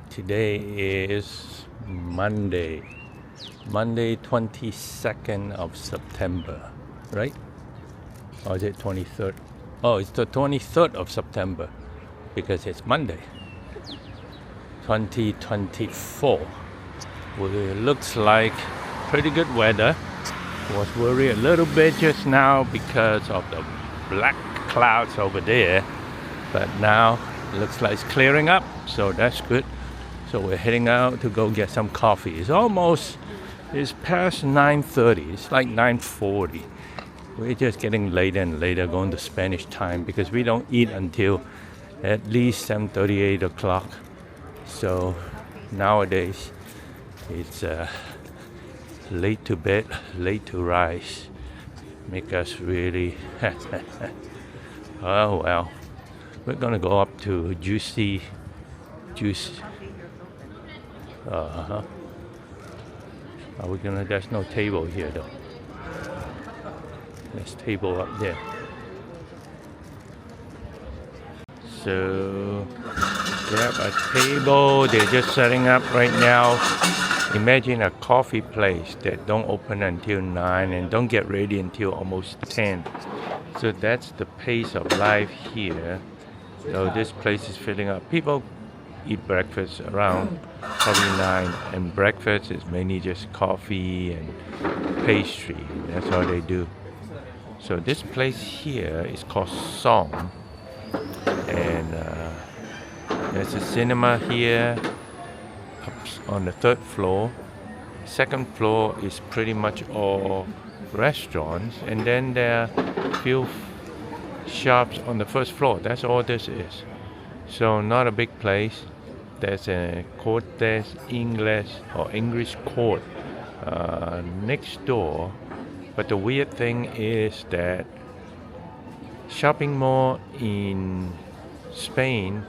Today is Monday 22nd of September, right? Or is it 23rd? Oh, it's the 23rd of September because it's Monday 2024. Well, it looks like pretty good weather. Was worried a little bit just now because of the black clouds over there, but now it looks like it's clearing up, so that's good. So we're heading out to go get some coffee. It's past 9:30. It's like 9:40. We're just getting later and later, going to Spanish time because we don't eat until at least 7:30, 8 o'clock. So nowadays it's late to bed, late to rise. Make us really oh well. We're gonna go up to Juice. Are we gonna? There's no table here though. There's table up there. So grab a table. They're just setting up right now. Imagine a coffee place that don't open until 9 and don't get ready until almost 10. So that's the pace of life here. So this place is filling up. People eat breakfast around probably 9, and breakfast is mainly just coffee and pastry. That's all they do. So this place here is called Song, and there's a cinema here on the 3rd floor. 2nd floor is pretty much all restaurants, and then there are few shops on the 1st floor. That's all this is. So not a big place. There's a Cortes English court next door. But the weird thing is that shopping mall in Spain,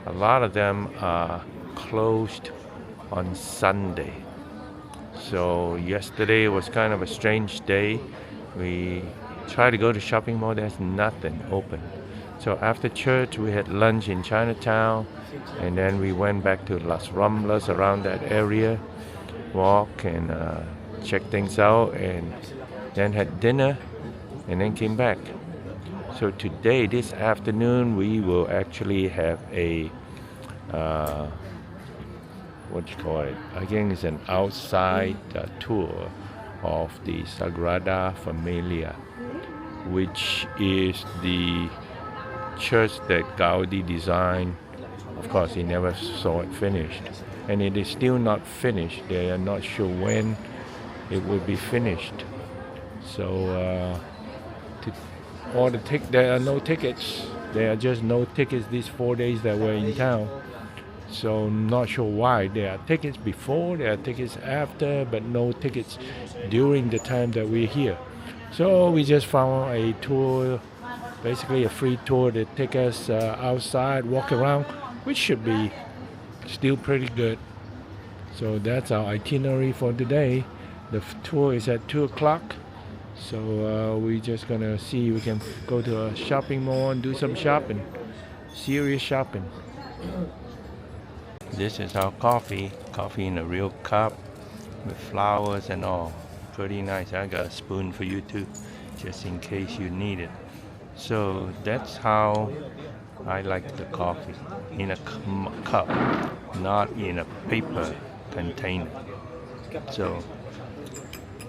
a lot of them are closed on Sunday. So yesterday was kind of a strange day. We tried to go to shopping mall, there's nothing open. So after church we had lunch in Chinatown, and then we went back to Las Ramblas around that area, walk and check things out, and then had dinner and then came back. So today, this afternoon, we will actually have a what you call it? I think it's an outside tour of the Sagrada Familia, which is the church that Gaudi designed. Of course, he never saw it finished, and it is still not finished. They are not sure when it will be finished. So there are no tickets. There are just no tickets these 4 days that we're in town. So not sure why. There are tickets before, there are tickets after, but no tickets during the time that we're here. So we just found a tour, basically a free tour to take us outside, walk around, which should be still pretty good. So that's our itinerary for today. The tour is at 2 o'clock. So we're just gonna see if we can go to a shopping mall and do some shopping. Serious shopping. This is our coffee in a real cup with flowers and all. Pretty nice. I got a spoon for you too, just in case you need it. So that's how I like the coffee, in a cup, not in a paper container. So,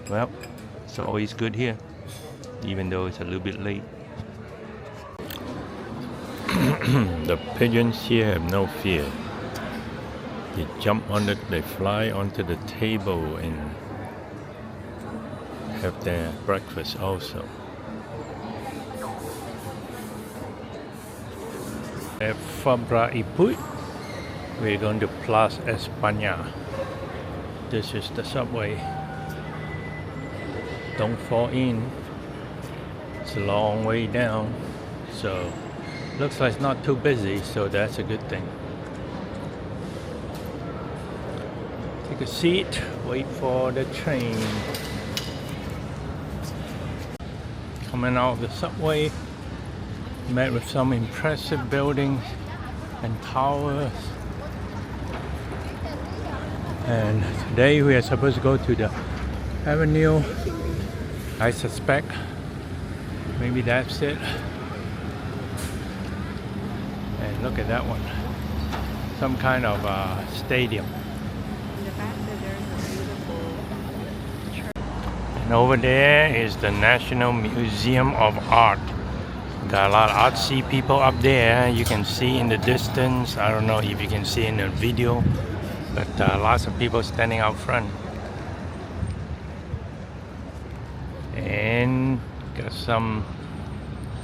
well, it's always good here, even though it's a little bit late. The pigeons here have no fear. They fly onto the table and have their breakfast also. At Fabra Iput, we're going to Plaza España. This is the subway. Don't fall in. It's a long way down. So looks like it's not too busy, so that's a good thing. Take a seat, wait for the train. Coming out of the subway, met with some impressive buildings and towers. And today we are supposed to go to the avenue. I suspect maybe that's it. And look at that one. Some kind of stadium. In the back there's a beautiful church. And over there is the National Museum of Art. Got a lot of artsy people up there. You can see in the distance. I don't know if you can see in the video, but lots of people standing out front. And got some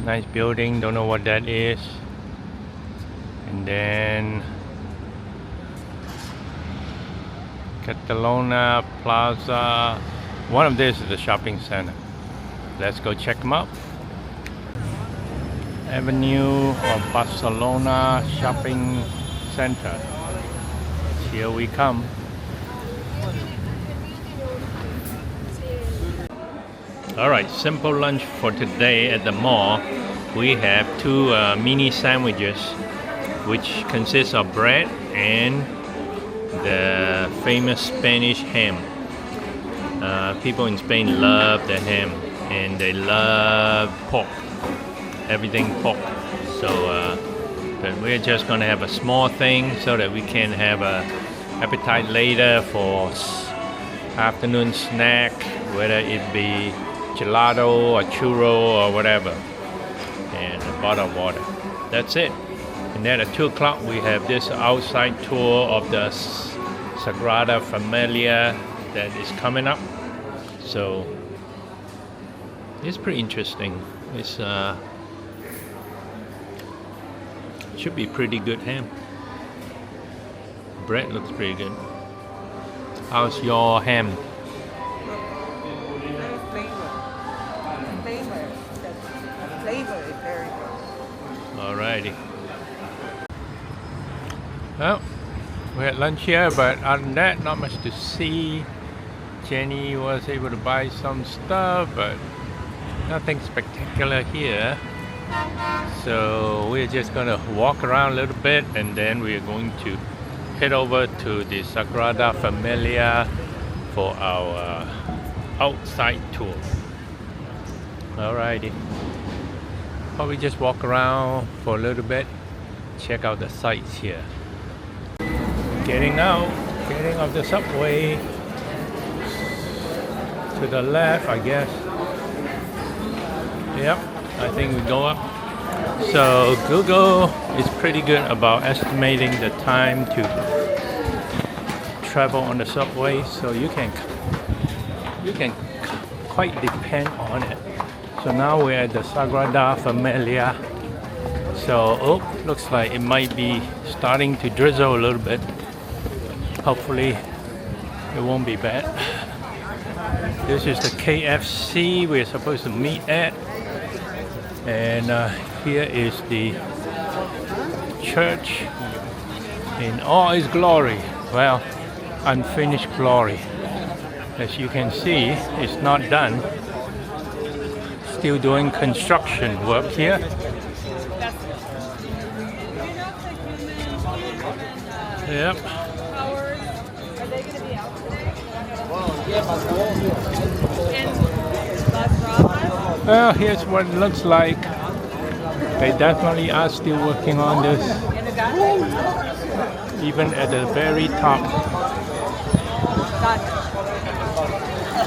nice building. Don't know what that is. And then Catalona Plaza. One of these is the shopping center. Let's go check them out. Avenue of Barcelona Shopping Center. Here we come. Alright, simple lunch for today at the mall. We have two mini sandwiches, which consists of bread and the famous Spanish ham. People in Spain love the ham and they love pork. Everything pork. So but we're just gonna have a small thing so that we can have a appetite later for afternoon snack, whether it be gelato or churro or whatever, and a bottle of water. That's it. And then at 2 o'clock we have this outside tour of the Sagrada Familia that is coming up. So it's pretty interesting. It's should be pretty good ham. Bread looks pretty good. How's your ham? The flavor is very good. Alrighty. Well, we had lunch here, but other than that, not much to see. Jenny was able to buy some stuff, but nothing spectacular here. So we're just gonna walk around a little bit and then we're going to head over to the Sagrada Familia for our outside tour. Alrighty. Probably just walk around for a little bit, check out the sights here. Getting off the subway. To the left, I guess. Yep, I think we go up. So Google is pretty good about estimating the time to travel on the subway, so you can quite depend on it. So now we're at the Sagrada Familia. So looks like it might be starting to drizzle a little bit. Hopefully it won't be bad. This is the KFC we're supposed to meet at. And here is the church in all its glory. Well, unfinished glory. As you can see, it's not done. Still doing construction work here. Yep. Are they going to be out today? Well, here's what it looks like. They definitely are still working on this. Even at the very top.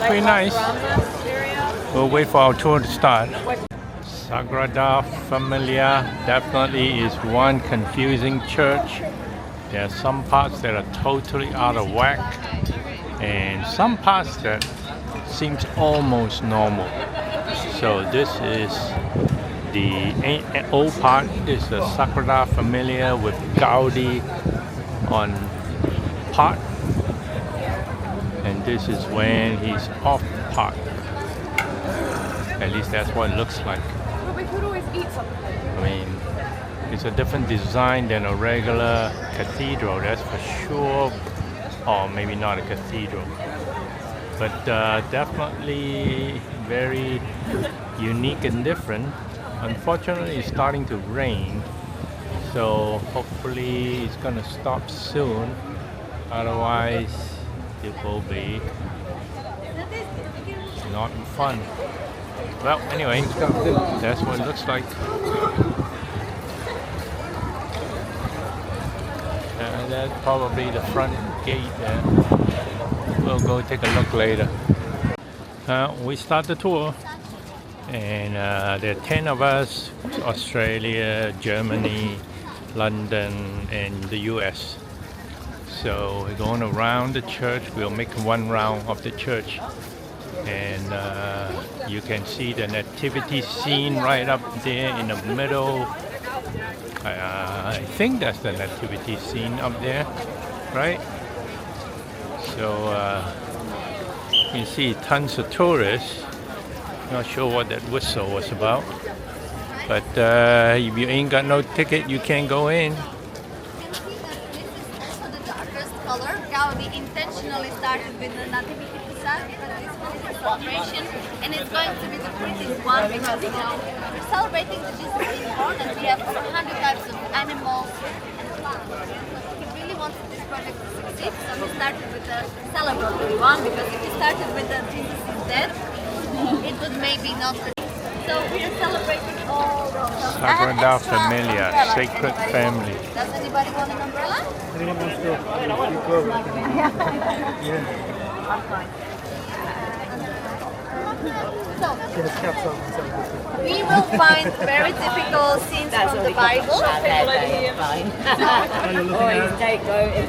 Pretty nice. We'll wait for our tour to start. Sagrada Familia definitely is one confusing church. There are some parts that are totally out of whack and some parts that seems almost normal. So this is the old part. This is the Sagrada Familia with Gaudi on part, and this is when he's off part. At least that's what it looks like. But we could always eat something. I mean, it's a different design than a regular cathedral, that's for sure. Or maybe not a cathedral, but definitely very unique and different. Unfortunately, it's starting to rain, so hopefully it's gonna stop soon. Otherwise, it will be not fun. Well, anyway, that's what it looks like. That's probably the front gate there. We'll go take a look later. We start the tour, and there are 10 of us: Australia, Germany, London, and the US. So we're going around the church. We'll make one round of the church, and you can see the nativity scene right up there in the middle. I think that's the nativity scene up there, right? So you can see tons of tourists. Not sure what that whistle was about, but if you ain't got no ticket, you can't go in. Color. Gaudi intentionally started with the nativity facade because this one is a celebration, and it's going to be the prettiest one because we're celebrating the Jesus being born, and we have 100 types of animals and plants. We really wanted this project to succeed, so we started with the celebratory one because if we started with the Jesus is dead, it would maybe not. So we are celebrating all those. Sagrada Familia, Sacred Family. Does anybody want an umbrella? Anyone wants to go? So, we will find very typical scenes from the Bible.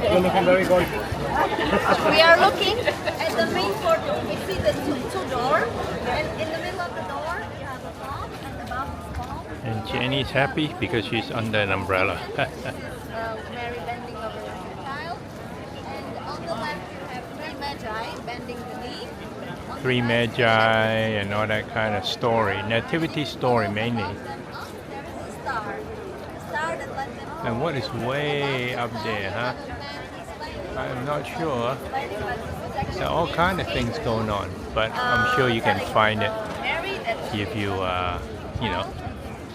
You're looking very good. We are looking at the main portal. We see the two doors, and in the middle of the door you have a palm, and above this palm And Jenny's happy because she's under an umbrella. Mary bending over the child, and on the left you have three magi bending the knee. On Three the right, magi and all that kind of story, nativity story mainly. there is a star. A star that led them on. And what is way up there, huh? I'm not sure. There are all kind of things going on, but I'm sure you can find it Mary that if you,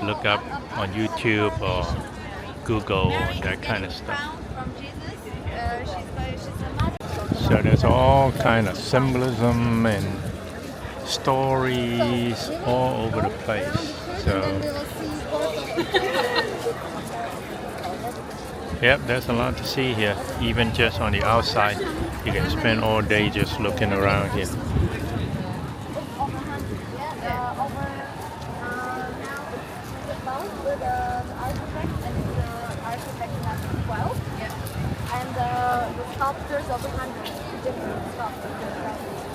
look up on YouTube or Google that kind of stuff. from Jesus. She's a mother. So there's all kind of symbolism and stories all over the place. So, yep, there's a lot to see here. Even just on the outside, you can spend all day just looking around here. And the sculptures of 100 different sculptures.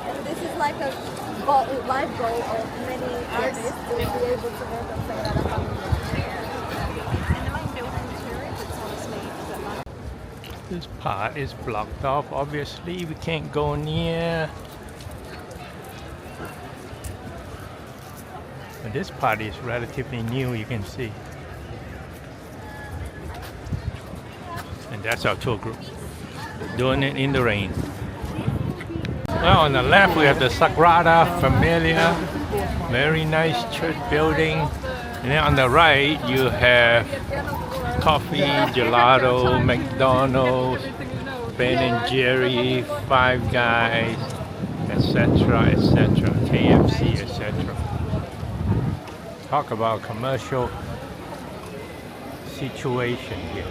And this is like a life goal of many artists to be able to work on Sagrada Familia. This part is blocked off. Obviously, we can't go near. But this part is relatively new, you can see. And that's our tour group, doing it in the rain. Well, on the left we have the Sagrada Familia, very nice church building. And then on the right you have coffee, gelato, McDonald's, Ben and Jerry, Five Guys, etc., etc., KFC, etc. Talk about commercial situation here.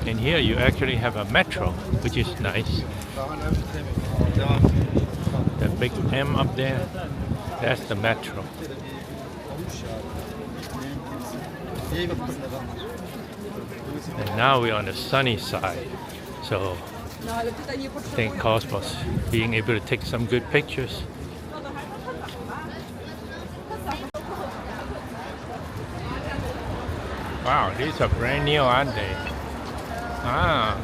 And here you actually have a metro, which is nice. The big M up there, that's the metro. And now we're on the sunny side, so I think Cosmos being able to take some good pictures. Wow, these are brand new, aren't they? Ah.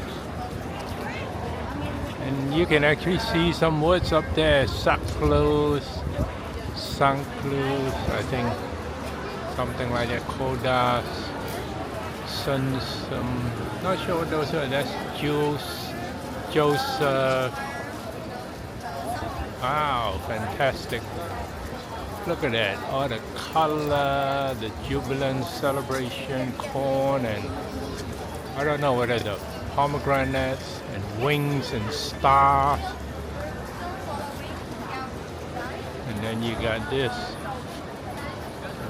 And you can actually see some words up there. Sanclus, I think. Something like that. Kodas, Sons, not sure what those are. That's Joseph. Wow, fantastic. Look at that. All the color, the jubilant celebration, corn, and I don't know whether the pomegranates and wings and stars. And then you got this,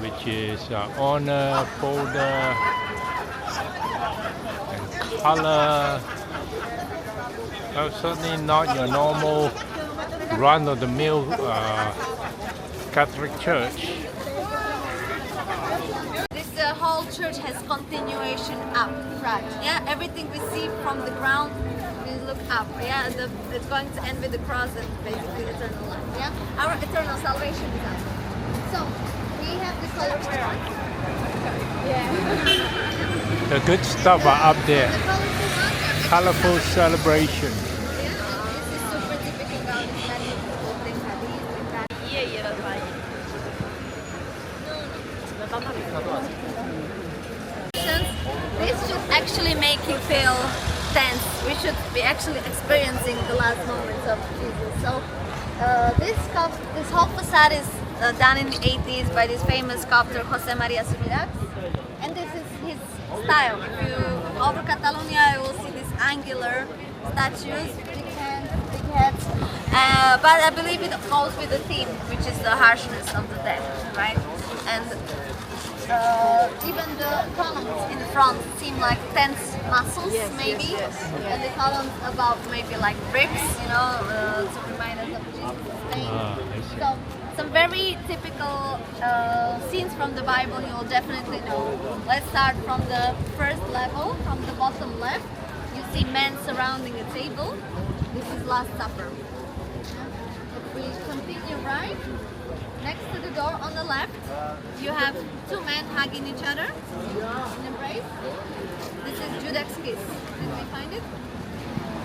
which is honor folder and color. Oh, certainly not your normal run-of-the-mill Catholic church. This whole church has continuation up, right? Yeah, everything we see from the ground, we look up. Yeah, it's going to end with the cross and basically eternal life. Yeah, our eternal salvation is up. So we have the colors. Yeah. The good stuff are up there. The colorful ones. Colorful celebration. Yeah, this is super typical of people think that these with that. Since this should actually make you feel tense, we should be actually experiencing the last moments of Jesus. So this whole facade is done in the 80s by this famous sculptor Jose Maria Subirats, and this is his style. If you over Catalonia, you will see these angular statues, big hands, big heads. But I believe it goes with the theme, which is the harshness of the death, right? And even the columns in the front seem like tense muscles, maybe. And the columns above maybe like bricks, you know, to remind us of Jesus' pain. So some very typical scenes from the Bible you will definitely know. Let's start from the first level, from the bottom left. You see men surrounding a table. This is Last Supper. If we continue right, next to the door on the left, you have two men hugging each other in embrace. This is Judas' kiss. Did we find it?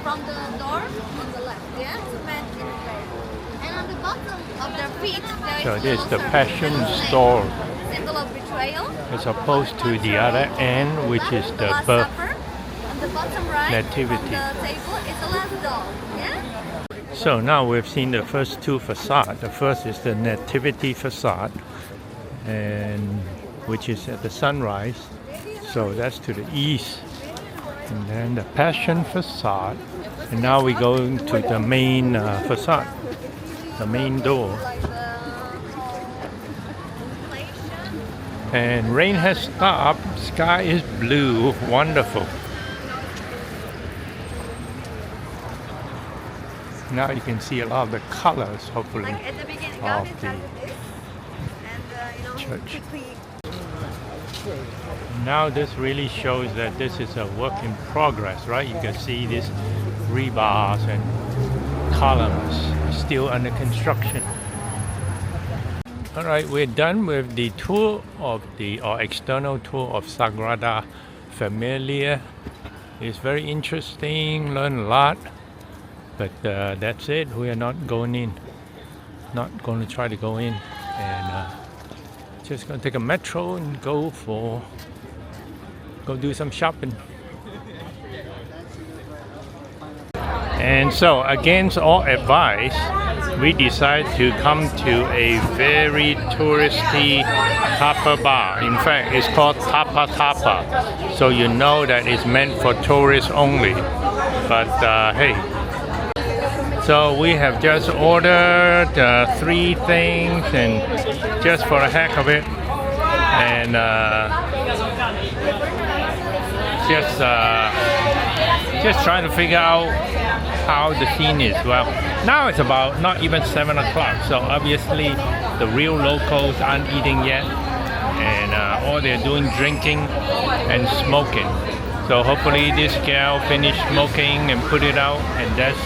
From the door on the left, yeah? Two men in embrace. And on the bottom of their feet, there is So this is the also Passion a store, symbol of betrayal. as opposed to the other end, which is the Last birth. Supper. On the bottom right, Nativity. on the table, is the last doll, yeah? So now we've seen the first two facades. The first is the Nativity facade, and which is at the sunrise. So that's to the east. And then the Passion facade. And now we go to the main facade, the main door. Like the whole inflation. And rain has stopped. Sky is blue. Wonderful. Now you can see a lot of the colors, hopefully, Like at the beginning, of God the started this, and church. quickly. Now this really shows that this is a work in progress, right? You can see these rebars and columns still under construction. All right, we're done with the tour of external tour of Sagrada Familia. It's very interesting, learn a lot. But that's it. We are not going in. Not going to try to go in, and just going to take a metro and go do some shopping. And so, against all advice, we decide to come to a very touristy tapa bar. In fact, it's called Tapa Tapa, so you know that it's meant for tourists only. But hey. So we have just ordered 3 things, and just for the heck of it, and just trying to figure out how the scene is. Well, now it's about not even 7 o'clock, so obviously the real locals aren't eating yet, and all they're doing drinking and smoking. So hopefully this gal finished smoking and put it out, and that's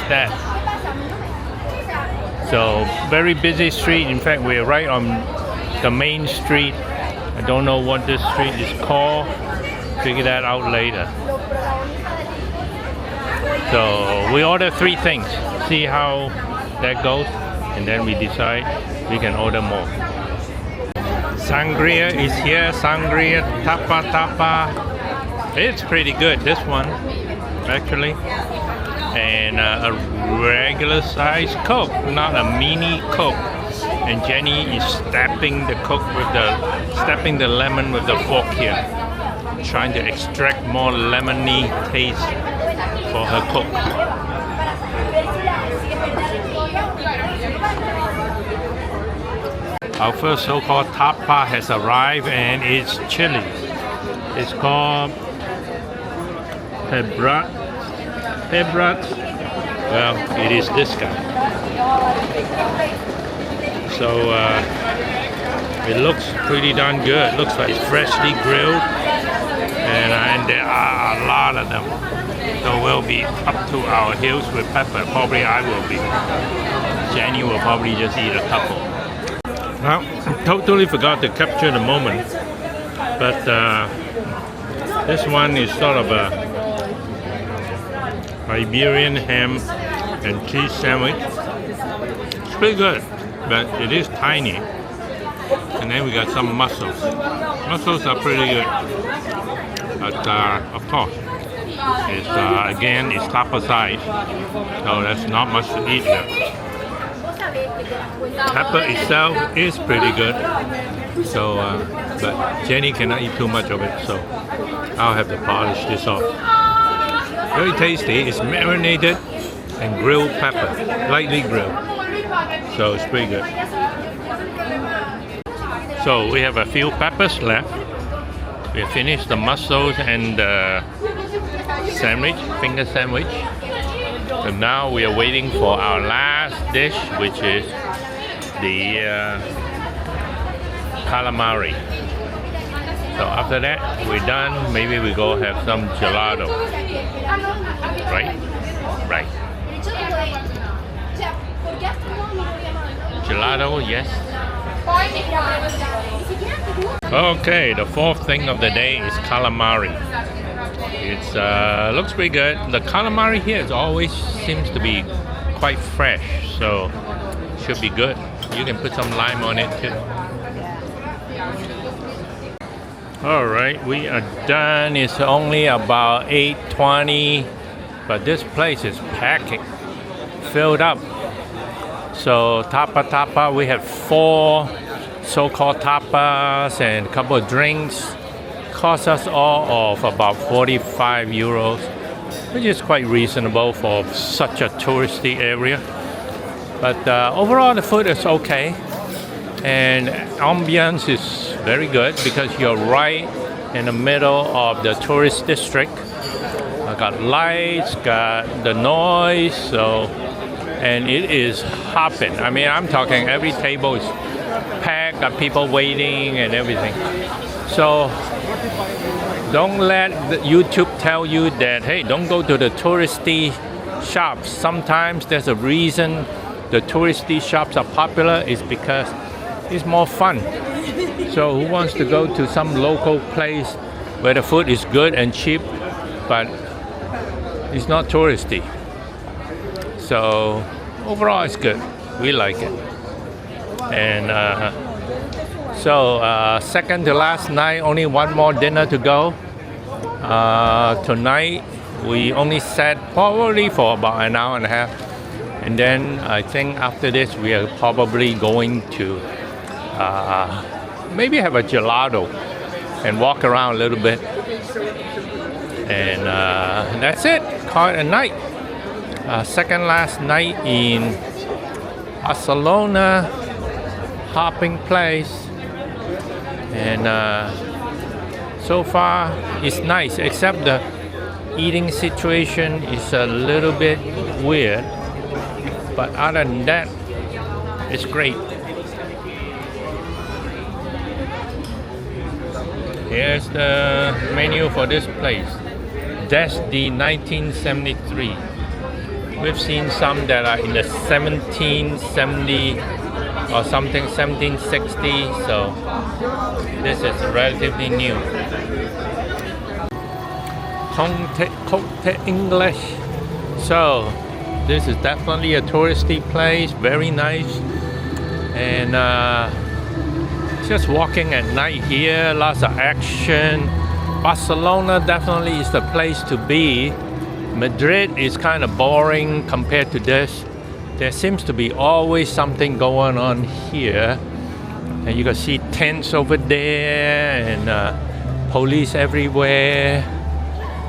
that. So very busy street. In fact, we're right on the main street. I don't know what this street is called. Figure that out later. So we order 3 things. See how that goes, and then we decide we can order more. Sangria is here. Sangria Tapa Tapa. It's pretty good, this one, actually. And a regular size Coke, not a mini Coke. And Jenny is stepping the lemon with the fork here. trying to extract more lemony taste for her cook. Our first so-called tapa has arrived and it's chili. It's called pebrat. Well, it is this guy. So it looks pretty darn good. Looks like it's freshly grilled, and there are a lot of them. So we'll be up to our heels with pepper. Probably I will be. Jenny will probably just eat a couple. Well, I totally forgot to capture the moment, but this one is sort of a Iberian ham and cheese sandwich. It's pretty good, but it is tiny. And then we got some mussels. Mussels are pretty good, but of course, it's again it's tapa size, so that's not much to eat here. Pepper itself is pretty good, so but Jenny cannot eat too much of it, so I'll have to polish this off. Very tasty. It's marinated and grilled pepper, lightly grilled, so it's pretty good. So we have a few peppers left. We have finished the mussels and the sandwich, finger sandwich. And now we are waiting for our last dish, which is the calamari. So after that, we're done. Maybe we go have some gelato. Right? Right. Gelato, yes. Okay, the fourth thing of the day is calamari. It's looks pretty good. The calamari here always seems to be quite fresh, so should be good. You can put some lime on it too. All right, we are done. It's only about 8:20, but this place is packing, filled up. So tapa, we have 4 so-called tapas and a couple of drinks. Cost us all of about 45 euros, which is quite reasonable for such a touristy area. But overall, the food is okay, and ambience is very good because you're right in the middle of the tourist district. I got lights, got the noise, so and it is hopping. I mean, I'm talking every table is packed, got people waiting and everything. So don't let YouTube tell you that, hey, don't go to the touristy shops. Sometimes there's a reason the touristy shops are popular is because it's more fun. So who wants to go to some local place where the food is good and cheap, but it's not touristy? So overall it's good. We like it. And second to last night, only one more dinner to go. Tonight we only sat probably for about an hour and a half, and then I think after this we are probably going to maybe have a gelato and walk around a little bit, and that's it. Call it a night. Second last night in Barcelona, hopping place, and so far it's nice, except the eating situation is a little bit weird, but other than that it's great. Here's the menu for this place. That's the 1973. We've seen some that are in the 1770 or something, 1760, so this is relatively new. Cocktail English. So this is definitely a touristy place, very nice, and just walking at night here, lots of action. Barcelona definitely is the place to be. Madrid is kind of boring compared to this. There seems to be always something going on here, and you can see tents over there, and police everywhere,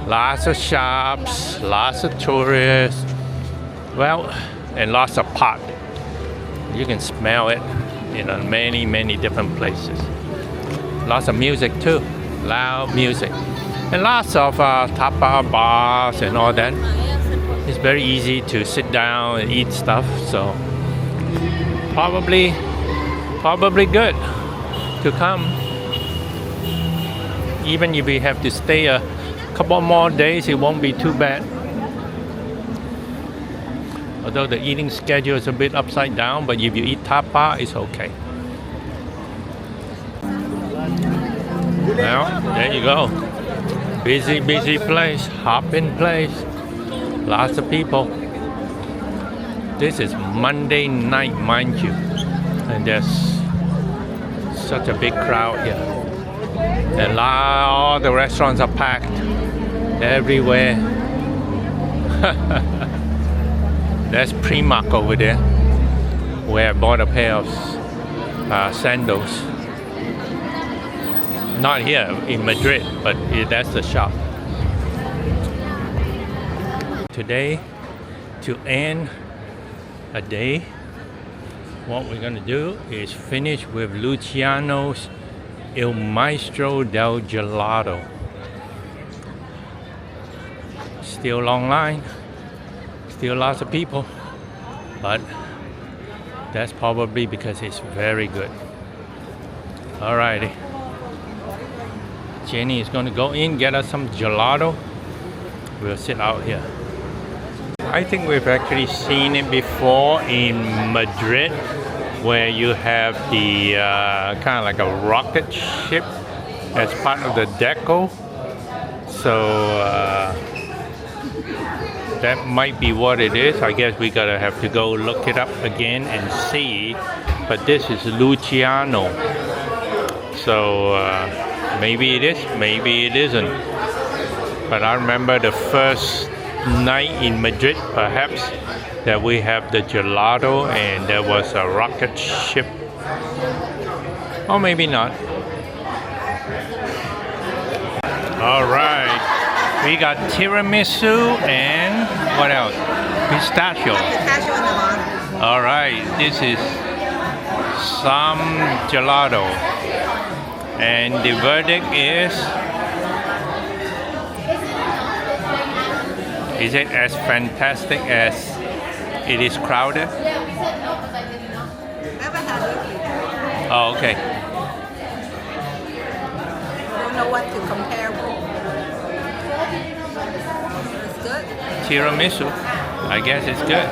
lots of shops, lots of tourists, well, and lots of pot. You can smell it in many different places. Lots of music too, loud music, and lots of tapa bars and all that. It's very easy to sit down and eat stuff, so probably good to come. Even if we have to stay a couple more days, it won't be too bad. Although the eating schedule is a bit upside down, but if you eat tapa, it's okay. Well, there you go. Busy place, hopping place. Lots of people. This is Monday night, mind you. And there's such a big crowd here. And all the restaurants are packed everywhere. There's Primark over there, where I bought a pair of sandals. Not here in Madrid, but that's the shop. Today, to end a day, what we're gonna do is finish with Luciano's Il Maestro del Gelato. Still long line, still lots of people, but that's probably because it's very good. Alrighty, Jenny is going to go in, get us some gelato. We'll sit out here. I think we've actually seen it before in Madrid, where you have the kind of like a rocket ship as part of the deco. So that might be what it is. I guess we gotta have to go look it up again and see. But this is Luciano. So maybe it is, maybe it isn't. But I remember the first night in Madrid, perhaps, that we have the gelato and there was a rocket ship. Or maybe not. Alright, we got tiramisu and what else? Pistachio. Alright, this is some gelato. And the verdict is it as fantastic as it is crowded? Oh, okay. Don't know what to compare with. It's good. Tiramisu. I guess it's good.